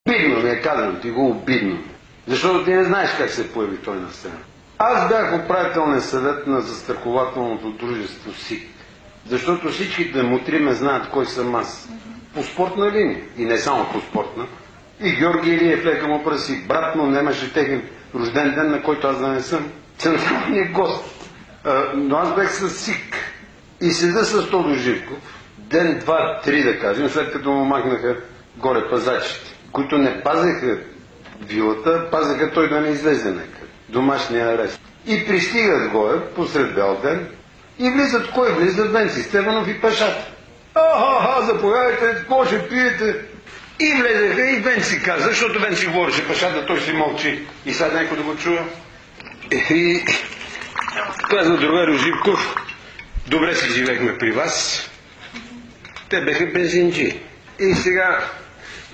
Обидно ми е, казвам ти го, обидно. Защото ти не знаеш как се появи той на сцена. Аз бях управителен съвет на застрахователното дружество СИК. Защото всичките мутри ме знаят кой съм аз. По спортна линия. И не само по спортна. И Георги Илиев лека му праси. Брат му нямаше техен рожден ден, на който аз да не съм централният гост. Но аз бях с СИК. И седа с Тодор Живков. Ден, два, три да кажем, след като му махнаха горе пазачите, които не пазеха вилата, пазеха той да не излезе някъде. Домашния арест. И пристигат горе посред бял ден и влизат, кой влиза? Венци Стефанов и Пашата. Заповядайте, какво ще пиете? И влезеха и Венци каза, защото Венци говореше Пашата, той си мълчи и сега някой да го чува. И каза другарю Живков, добре си живехме при вас. Те беха бензинджи. И сега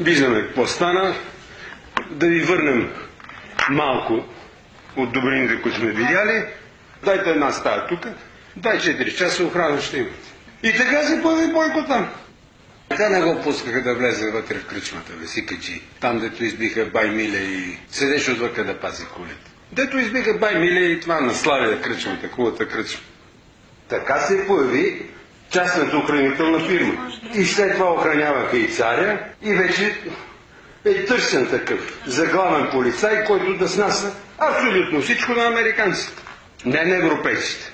виждаме какво стана. Да ви върнем малко от добрините, които сме видяли. Дайте една стая тук. Дай 4 часа охрана ще имате. И така се появи Бойко там. Те не го пускаха да влезе вътре в кръчмата, Весикаджи. Там, дето избиха Бай Миле и седеше отвъка да пази колите. Дето избиха Бай Миле и това на Славия кръчмата, хубавата кръчма. Така се появи частната охранителна фирма. И след това охраняваха и царя и вече е търсен такъв заглавен полицай, който да снася абсолютно всичко на американците, не на европейците.